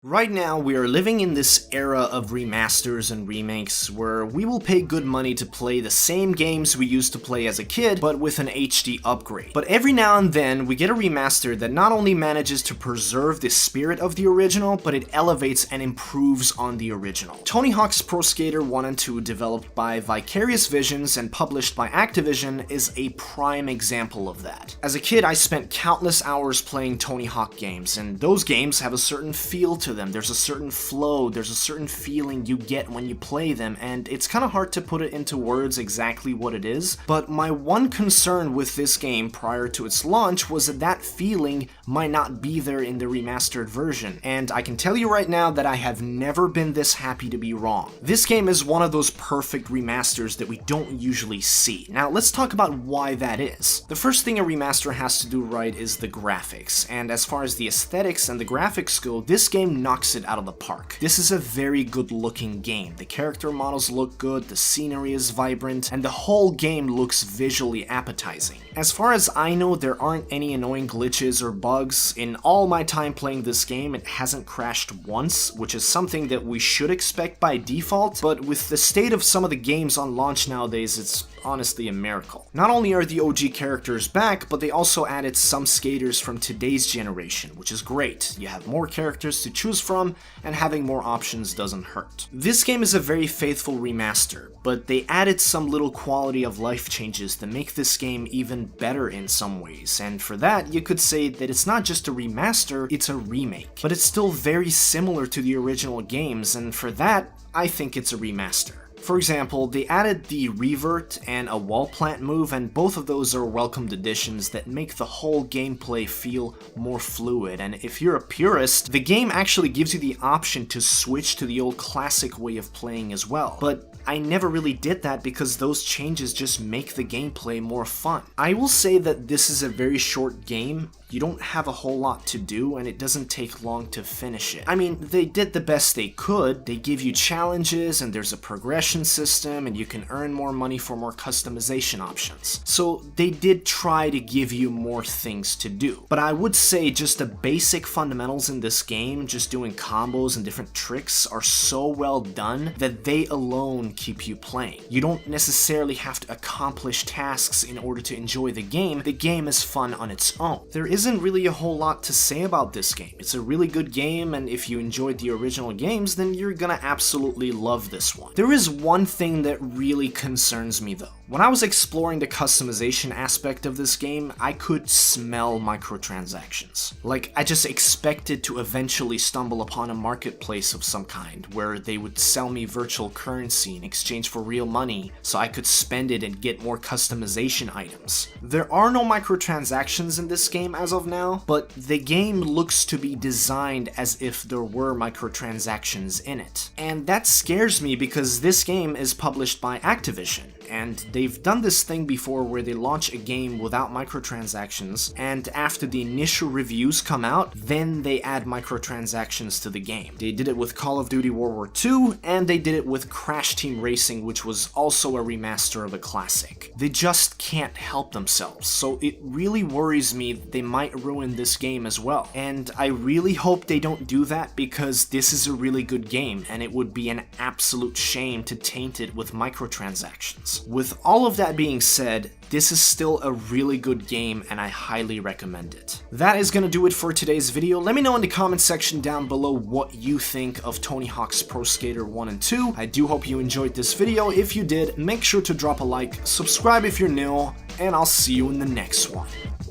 Right now, we are living in this era of remasters and remakes where we will pay good money to play the same games we used to play as a kid, but with an HD upgrade. But every now and then, we get a remaster that not only manages to preserve the spirit of the original, but it elevates and improves on the original. Tony Hawk's Pro Skater 1 and 2, developed by Vicarious Visions and published by Activision, is a prime example of that. As a kid, I spent countless hours playing Tony Hawk games, and those games have a certain feel to them. There's a certain flow, there's a certain feeling you get when you play them, and it's kind of hard to put it into words exactly what it is, but my one concern with this game prior to its launch was that that feeling might not be there in the remastered version, and I can tell you right now that I have never been this happy to be wrong. This game is one of those perfect remasters that we don't usually see. Now let's talk about why that is. The first thing a remaster has to do right is the graphics, and as far as the aesthetics and the graphics go, this game knocks it out of the park. This is a very good looking game. The character models look good, the scenery is vibrant, and the whole game looks visually appetizing. As far as I know, there aren't any annoying glitches or bugs. In all my time playing this game, it hasn't crashed once, which is something that we should expect by default, but with the state of some of the games on launch nowadays, it's honestly a miracle. Not only are the OG characters back, but they also added some skaters from today's generation, which is great. You have more characters to choose from, and having more options doesn't hurt. This game is a very faithful remaster, but they added some little quality of life changes that make this game even better in some ways, and for that, you could say that it's not just a remaster, it's a remake. But it's still very similar to the original games, and for that, I think it's a remaster. For example, they added the revert and a wall plant move, and both of those are welcomed additions that make the whole gameplay feel more fluid, and if you're a purist, the game actually gives you the option to switch to the old classic way of playing as well. But I never really did that because those changes just make the gameplay more fun. I will say that this is a very short game. You don't have a whole lot to do, and it doesn't take long to finish it. I mean, they did the best they could. They give you challenges, and there's a progression system, and you can earn more money for more customization options. So they did try to give you more things to do. But I would say just the basic fundamentals in this game, just doing combos and different tricks, are so well done that they alone keep you playing. You don't necessarily have to accomplish tasks in order to enjoy the game. The game is fun on its own. There isn't really a whole lot to say about this game. It's a really good game, and if you enjoyed the original games, then you're gonna absolutely love this one. There is one thing that really concerns me though. When I was exploring the customization aspect of this game, I could smell microtransactions. Like, I just expected to eventually stumble upon a marketplace of some kind, where they would sell me virtual currency in exchange for real money, so I could spend it and get more customization items. There are no microtransactions in this game as of now, but the game looks to be designed as if there were microtransactions in it. And that scares me because this game is published by Activision, and they've done this thing before where they launch a game without microtransactions, and after the initial reviews come out, then they add microtransactions to the game. They did it with Call of Duty World War II, and they did it with Crash Team Racing, which was also a remaster of a classic. They just can't help themselves, so it really worries me that they might ruin this game as well. And I really hope they don't do that because this is a really good game, and it would be an absolute shame to taint it with microtransactions. With all of that being said, this is still a really good game and I highly recommend it. That is gonna do it for today's video. Let me know in the comment section down below what you think of Tony Hawk's Pro Skater 1 and 2. I do hope you enjoyed this video. If you did, make sure to drop a like, subscribe if you're new, and I'll see you in the next one.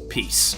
Peace.